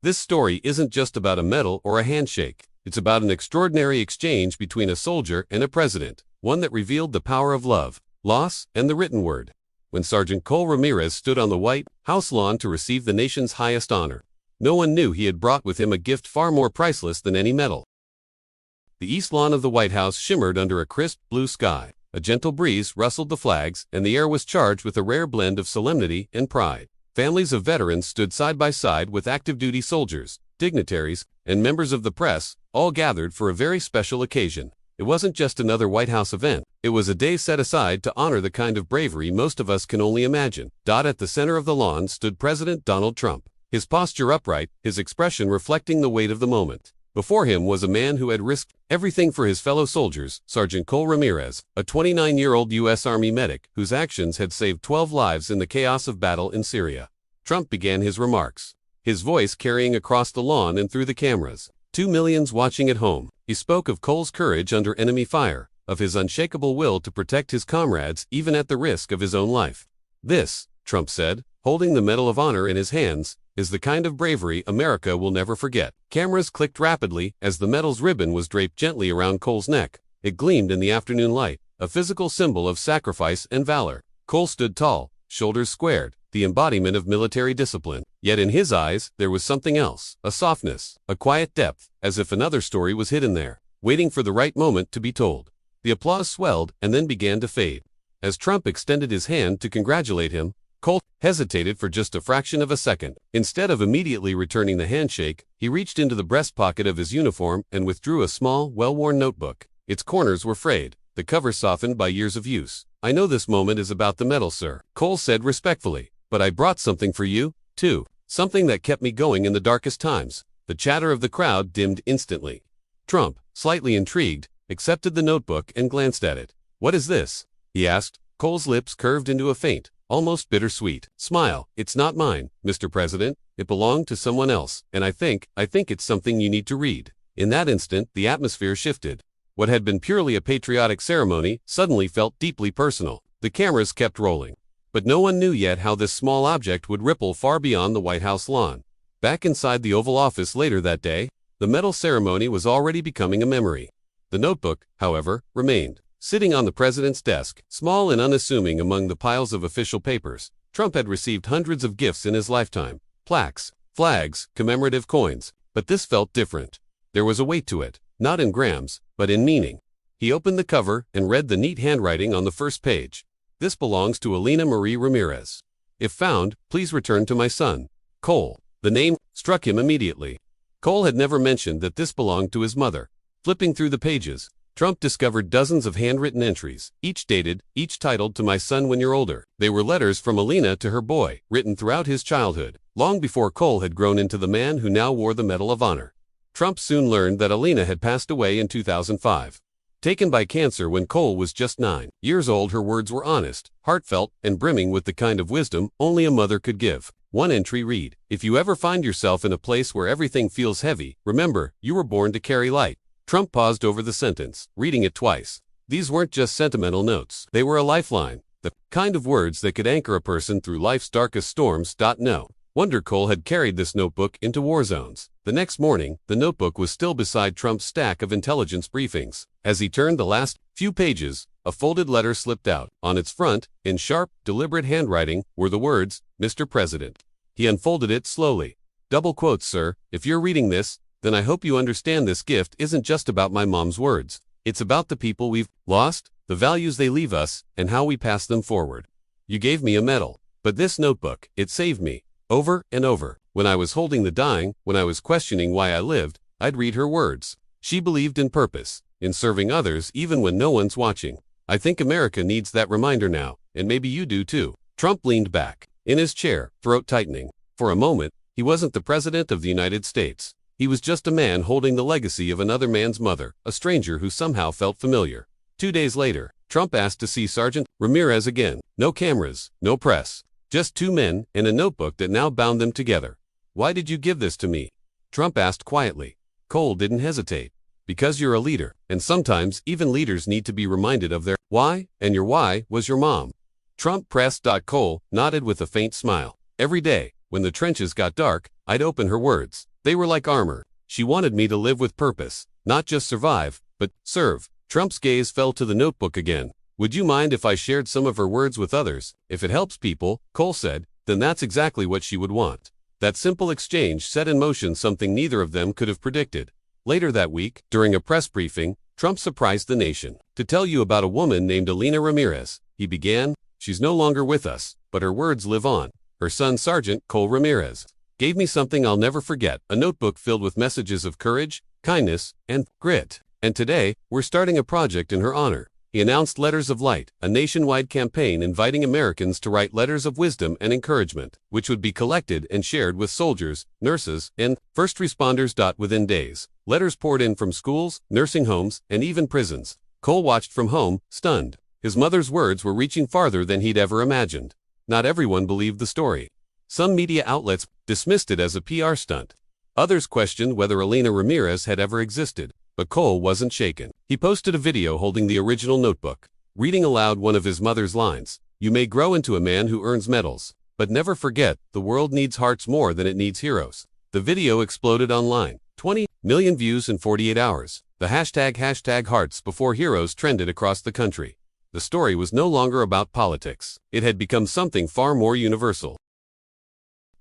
This story isn't just about a medal or a handshake. It's about an extraordinary exchange between a soldier and a president, one that revealed the power of love, loss, and the written word. When Sergeant Cole Ramirez stood on the White House lawn to receive the nation's highest honor, no one knew he had brought with him a gift far more priceless than any medal. The east lawn of the White House shimmered under a crisp blue sky. A gentle breeze rustled the flags, and the air was charged with a rare blend of solemnity and pride. Families of veterans stood side by side with active-duty soldiers, dignitaries, and members of the press, all gathered for a very special occasion. It wasn't just another White House event. It was a day set aside to honor the kind of bravery most of us can only imagine. At the center of the lawn stood President Donald Trump, his posture upright, his expression reflecting the weight of the moment. Before him was a man who had risked everything for his fellow soldiers, Sergeant Cole Ramirez, a 29-year-old U.S. Army medic whose actions had saved 12 lives in the chaos of battle in Syria. Trump began his remarks, his voice carrying across the lawn and through the cameras to millions watching at home. He spoke of Cole's courage under enemy fire, of his unshakable will to protect his comrades even at the risk of his own life. "This," Trump said, holding the Medal of Honor in his hands, "is the kind of bravery America will never forget." Cameras clicked rapidly as the medal's ribbon was draped gently around Cole's neck. It gleamed in the afternoon light, a physical symbol of sacrifice and valor. Cole stood tall, shoulders squared, the embodiment of military discipline. Yet in his eyes, there was something else, a softness, a quiet depth, as if another story was hidden there, waiting for the right moment to be told. The applause swelled and then began to fade. As Trump extended his hand to congratulate him, Cole hesitated for just a fraction of a second. Instead of immediately returning the handshake, he reached into the breast pocket of his uniform and withdrew a small, well-worn notebook. Its corners were frayed, the cover softened by years of use. "I know this moment is about the medal, sir," Cole said respectfully, "but I brought something for you, too. Something that kept me going in the darkest times." The chatter of the crowd dimmed instantly. Trump, slightly intrigued, accepted the notebook and glanced at it. "What is this?" he asked. Cole's lips curved into a faint, almost bittersweet smile. "It's not mine, Mr. President. It belonged to someone else, and I think it's something you need to read." In that instant, the atmosphere shifted. What had been purely a patriotic ceremony suddenly felt deeply personal. The cameras kept rolling, but no one knew yet how this small object would ripple far beyond the White House lawn. Back inside the Oval Office later that day, the medal ceremony was already becoming a memory. The notebook, however, remained, sitting on the president's desk, small and unassuming among the piles of official papers. Trump had received hundreds of gifts in his lifetime, plaques, flags, commemorative coins, but this felt different. There was a weight to it, not in grams, but in meaning. He opened the cover and read the neat handwriting on the first page. "This belongs to Elena Marie Ramirez. If found, please return to my son, Cole." The name struck him immediately. Cole had never mentioned that this belonged to his mother. Flipping through the pages, Trump discovered dozens of handwritten entries, each dated, each titled "To my son when you're older." They were letters from Elena to her boy, written throughout his childhood, long before Cole had grown into the man who now wore the Medal of Honor. Trump soon learned that Elena had passed away in 2005. Taken by cancer when Cole was just 9 years old, her words were honest, heartfelt, and brimming with the kind of wisdom only a mother could give. One entry read, "If you ever find yourself in a place where everything feels heavy, remember, you were born to carry light." Trump paused over the sentence, reading it twice. These weren't just sentimental notes. They were a lifeline, the kind of words that could anchor a person through life's darkest storms. No wonder Cole had carried this notebook into war zones. The next morning, the notebook was still beside Trump's stack of intelligence briefings. As he turned the last few pages, a folded letter slipped out. On its front, in sharp, deliberate handwriting, were the words, "Mr. President." He unfolded it slowly. "Double quotes, sir. If you're reading this, then I hope you understand this gift isn't just about my mom's words. It's about the people we've lost, the values they leave us, and how we pass them forward. You gave me a medal, but this notebook, it saved me. Over and over, when I was holding the dying, when I was questioning why I lived, I'd read her words. She believed in purpose, in serving others even when no one's watching. I think America needs that reminder now, and maybe you do too." Trump leaned back in his chair, throat tightening. For a moment, he wasn't the President of the United States. He was just a man holding the legacy of another man's mother, a stranger who somehow felt familiar. 2 days later, Trump asked to see Sergeant Ramirez again. No cameras, no press. Just two men and a notebook that now bound them together. "Why did you give this to me?" Trump asked quietly. Cole didn't hesitate. "Because you're a leader, and sometimes even leaders need to be reminded of their why, and your why was your mom." Trump pressed. Cole nodded with a faint smile. "Every day, when the trenches got dark, I'd open her words. They were like armor. She wanted me to live with purpose, not just survive, but serve. Trump's gaze fell to the notebook again. Would you mind if I shared some of her words with others? If it helps people, Cole said, then that's exactly what she would want. That simple exchange set in motion something neither of them could have predicted. Later that week, during a press briefing, Trump surprised the nation. To tell you about a woman named Alina Ramirez, he began. She's no longer with us, but her words live on. Her son, Sergeant Cole Ramirez, gave me something I'll never forget, a notebook filled with messages of courage, kindness, and grit. And today, we're starting a project in her honor. He announced Letters of Light, a nationwide campaign inviting Americans to write letters of wisdom and encouragement, which would be collected and shared with soldiers, nurses, and first responders. Within days, letters poured in from schools, nursing homes, and even prisons. Cole watched from home, stunned. His mother's words were reaching farther than he'd ever imagined. Not everyone believed the story. Some media outlets dismissed it as a PR stunt. Others questioned whether Alina Ramirez had ever existed. But Cole wasn't shaken. He posted a video holding the original notebook, reading aloud one of his mother's lines. You may grow into a man who earns medals, but never forget, the world needs hearts more than it needs heroes. The video exploded online. 20 million views in 48 hours. The hashtag hearts before heroes trended across the country. The story was no longer about politics. It had become something far more universal.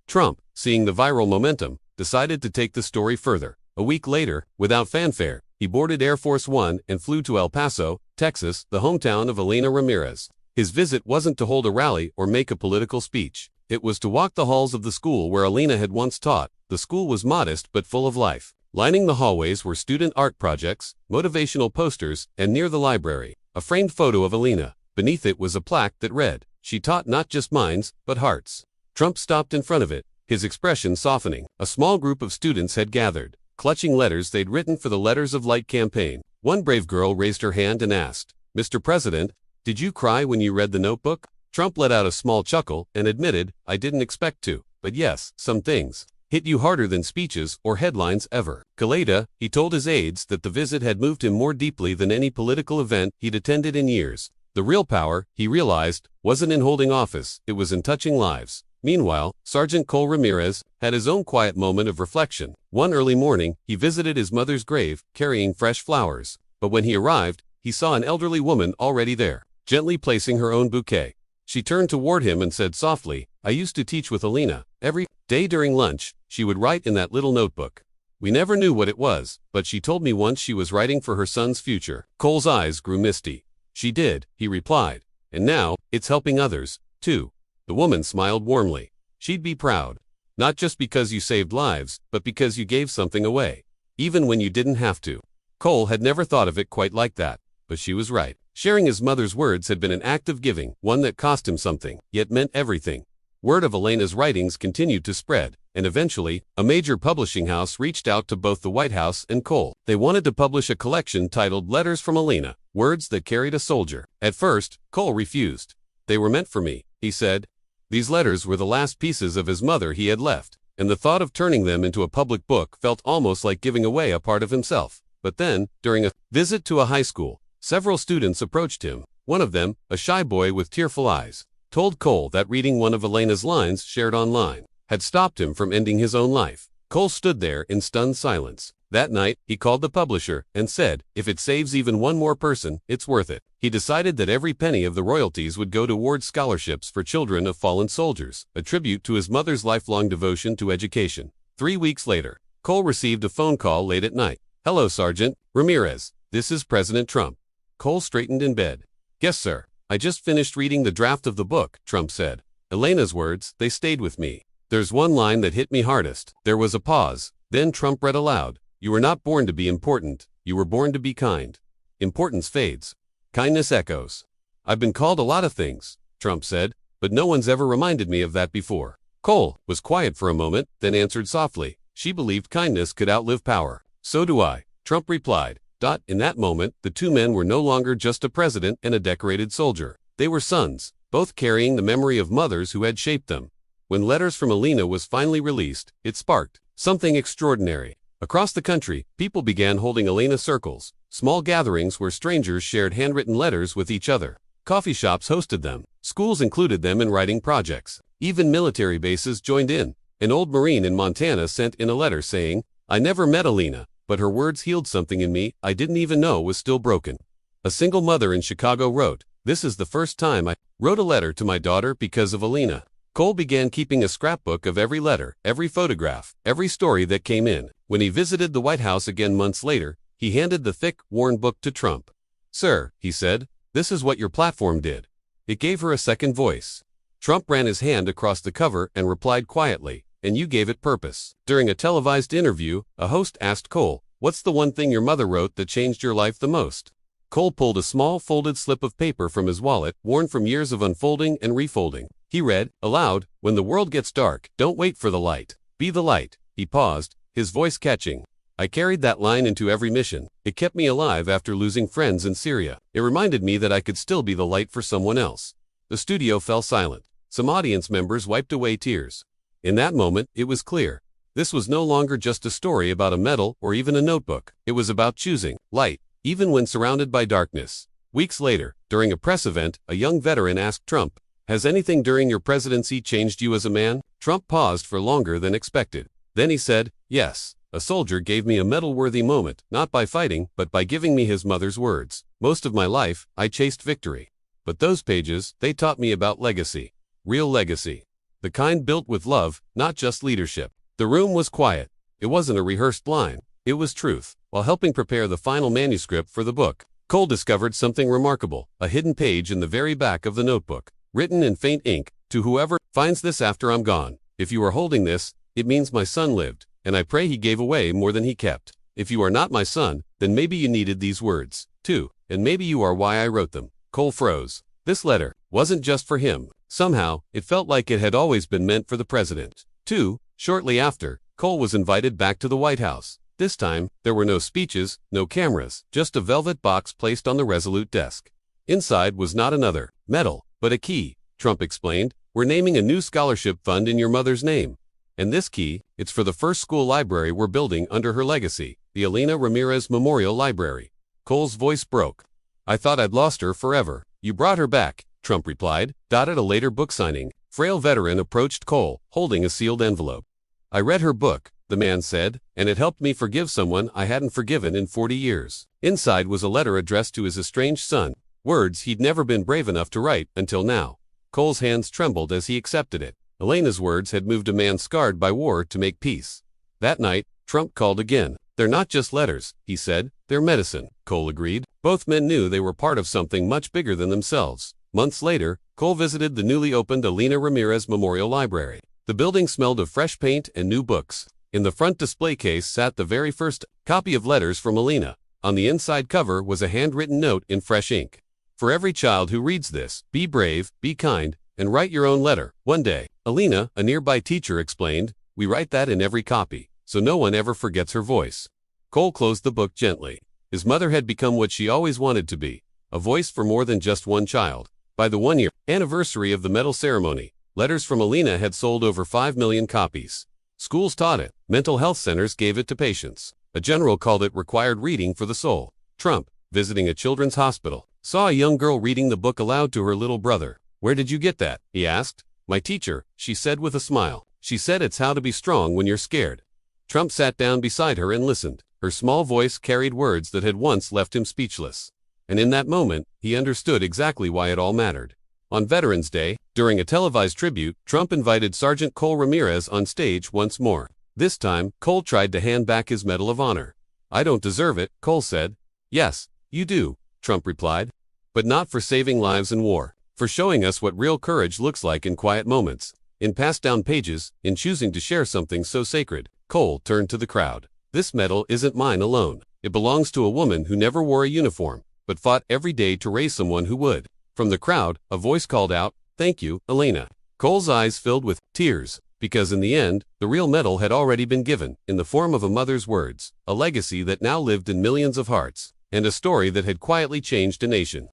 Trump, seeing the viral momentum, decided to take the story further. A week later, without fanfare, he boarded Air Force One and flew to El Paso, Texas, the hometown of Alina Ramirez. His visit wasn't to hold a rally or make a political speech. It was to walk the halls of the school where Alina had once taught. The school was modest but full of life. Lining the hallways were student art projects, motivational posters, and near the library, a framed photo of Alina. Beneath it was a plaque that read, "She taught not just minds, but hearts." Trump stopped in front of it, his expression softening. A small group of students had gathered, clutching letters they'd written for the Letters of Light campaign. One brave girl raised her hand and asked, "Mr. President, did you cry when you read the notebook?" Trump let out a small chuckle and admitted, "I didn't expect to, but yes, some things hit you harder than speeches or headlines ever." Later, he told his aides that the visit had moved him more deeply than any political event he'd attended in years. The real power, he realized, wasn't in holding office, it was in touching lives. Meanwhile, Sergeant Cole Ramirez had his own quiet moment of reflection. One early morning, he visited his mother's grave, carrying fresh flowers. But when he arrived, he saw an elderly woman already there, gently placing her own bouquet. She turned toward him and said softly, "I used to teach with Alina. Every day during lunch, she would write in that little notebook. We never knew what it was, but she told me once she was writing for her son's future." Cole's eyes grew misty. "She did," he replied. "And now, it's helping others, too." The woman smiled warmly. "She'd be proud. Not just because you saved lives, but because you gave something away, even when you didn't have to." Cole had never thought of it quite like that, but she was right. Sharing his mother's words had been an act of giving, one that cost him something, yet meant everything. Word of Alina's writings continued to spread, and eventually, a major publishing house reached out to both the White House and Cole. They wanted to publish a collection titled Letters from Alina, Words That Carried a Soldier. At first, Cole refused. "They were meant for me," he said. These letters were the last pieces of his mother he had left, and the thought of turning them into a public book felt almost like giving away a part of himself. But then, during a visit to a high school, several students approached him. One of them, a shy boy with tearful eyes, told Cole that reading one of Alina's lines shared online had stopped him from ending his own life. Cole stood there in stunned silence. That night, he called the publisher and said, "If it saves even one more person, it's worth it." He decided that every penny of the royalties would go toward scholarships for children of fallen soldiers, a tribute to his mother's lifelong devotion to education. 3 weeks later, Cole received a phone call late at night. "Hello, Sergeant Ramirez. This is President Trump." Cole straightened in bed. "Yes, sir. I just finished reading the draft of the book," Trump said. "Elena's words, they stayed with me. There's one line that hit me hardest." There was a pause. Then Trump read aloud. "You were not born to be important. You were born to be kind. Importance fades. Kindness echoes." "I've been called a lot of things," Trump said, "but no one's ever reminded me of that before." Cole was quiet for a moment, then answered softly, "She believed kindness could outlive power." "So do I," Trump replied. In that moment, the two men were no longer just a president and a decorated soldier. They were sons, both carrying the memory of mothers who had shaped them. When Letters from Alina was finally released, it sparked something extraordinary. Across the country, people began holding Alina circles, small gatherings where strangers shared handwritten letters with each other. Coffee shops hosted them. Schools included them in writing projects. Even military bases joined in. An old Marine in Montana sent in a letter saying, "I never met Alina, but her words healed something in me I didn't even know was still broken." A single mother in Chicago wrote, "This is the first time I wrote a letter to my daughter because of Alina." Cole began keeping a scrapbook of every letter, every photograph, every story that came in. When he visited the White House again months later, he handed the thick, worn book to Trump. "Sir," he said, "this is what your platform did." It gave her a second voice. Trump ran his hand across the cover and replied quietly, "And you gave it purpose." During a televised interview, a host asked Cole, "What's the one thing your mother wrote that changed your life the most?" Cole pulled a small folded slip of paper from his wallet, worn from years of unfolding and refolding. He read, aloud, "When the world gets dark, don't wait for the light. Be the light." He paused, his voice catching. I carried that line into every mission. It kept me alive after losing friends in Syria. It reminded me that I could still be the light for someone else. The studio fell silent. Some audience members wiped away tears. In that moment, it was clear. This was no longer just a story about a medal or even a notebook. It was about choosing light, even when surrounded by darkness. Weeks later, during a press event, a young veteran asked Trump, "Has anything during your presidency changed you as a man?" Trump paused for longer than expected. Then he said, "Yes. A soldier gave me a medal-worthy moment, not by fighting, but by giving me his mother's words. Most of my life, I chased victory. But those pages, they taught me about legacy. Real legacy. The kind built with love, not just leadership." The room was quiet. It wasn't a rehearsed line. It was truth. While helping prepare the final manuscript for the book, Cole discovered something remarkable, a hidden page in the very back of the notebook, written in faint ink, "To whoever finds this after I'm gone. If you are holding this, it means my son lived, and I pray he gave away more than he kept. If you are not my son, then maybe you needed these words, too, and maybe you are why I wrote them." Cole froze. This letter wasn't just for him. Somehow, it felt like it had always been meant for the president, too. Shortly after, Cole was invited back to the White House. This time, there were no speeches, no cameras, just a velvet box placed on the resolute desk. Inside was not another medal, but a key. Trump explained, "We're naming a new scholarship fund in your mother's name. And this key, it's for the first school library we're building under her legacy, the Alina Ramirez Memorial Library." Cole's voice broke. "I thought I'd lost her forever." "You brought her back," Trump replied. At a later book signing, frail veteran approached Cole, holding a sealed envelope. "I read her book," the man said, "and it helped me forgive someone I hadn't forgiven in 40 years. Inside was a letter addressed to his estranged son, words he'd never been brave enough to write until now. Cole's hands trembled as he accepted it. Elena's words had moved a man scarred by war to make peace. That night, Trump called again. "They're not just letters," he said, "they're medicine." Cole agreed. Both men knew they were part of something much bigger than themselves. Months later, Cole visited the newly opened Alina Ramirez Memorial Library. The building smelled of fresh paint and new books. In the front display case sat the very first copy of letters from Alina. On the inside cover was a handwritten note in fresh ink. "For every child who reads this, be brave, be kind, and write your own letter. One day." Alina, a nearby teacher, explained, "We write that in every copy, so no one ever forgets her voice." Cole closed the book gently. His mother had become what she always wanted to be, a voice for more than just one child. By the one-year anniversary of the medal ceremony, letters from Alina had sold over 5 million copies. Schools taught it. Mental health centers gave it to patients. A general called it required reading for the soul. Trump, visiting a children's hospital, saw a young girl reading the book aloud to her little brother. "Where did you get that?" he asked. "My teacher," she said with a smile. "She said it's how to be strong when you're scared." Trump sat down beside her and listened. Her small voice carried words that had once left him speechless. And in that moment, he understood exactly why it all mattered. On Veterans Day, during a televised tribute, Trump invited Sergeant Cole Ramirez on stage once more. This time, Cole tried to hand back his Medal of Honor. "I don't deserve it," Cole said. "Yes, you do," Trump replied. "But not for saving lives in war. For showing us what real courage looks like in quiet moments. In passed down pages, in choosing to share something so sacred." Cole turned to the crowd. "This medal isn't mine alone. It belongs to a woman who never wore a uniform, but fought every day to raise someone who would." From the crowd, a voice called out, "Thank you, Alina." Cole's eyes filled with tears, because in the end, the real medal had already been given, in the form of a mother's words, a legacy that now lived in millions of hearts, and a story that had quietly changed a nation.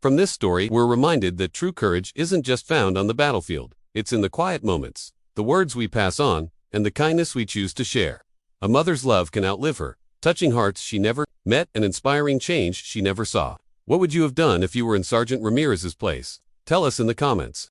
From this story, we're reminded that true courage isn't just found on the battlefield. It's in the quiet moments, the words we pass on, and the kindness we choose to share. A mother's love can outlive her, touching hearts she never met and inspiring change she never saw. What would you have done if you were in Sergeant Ramirez's place? Tell us in the comments.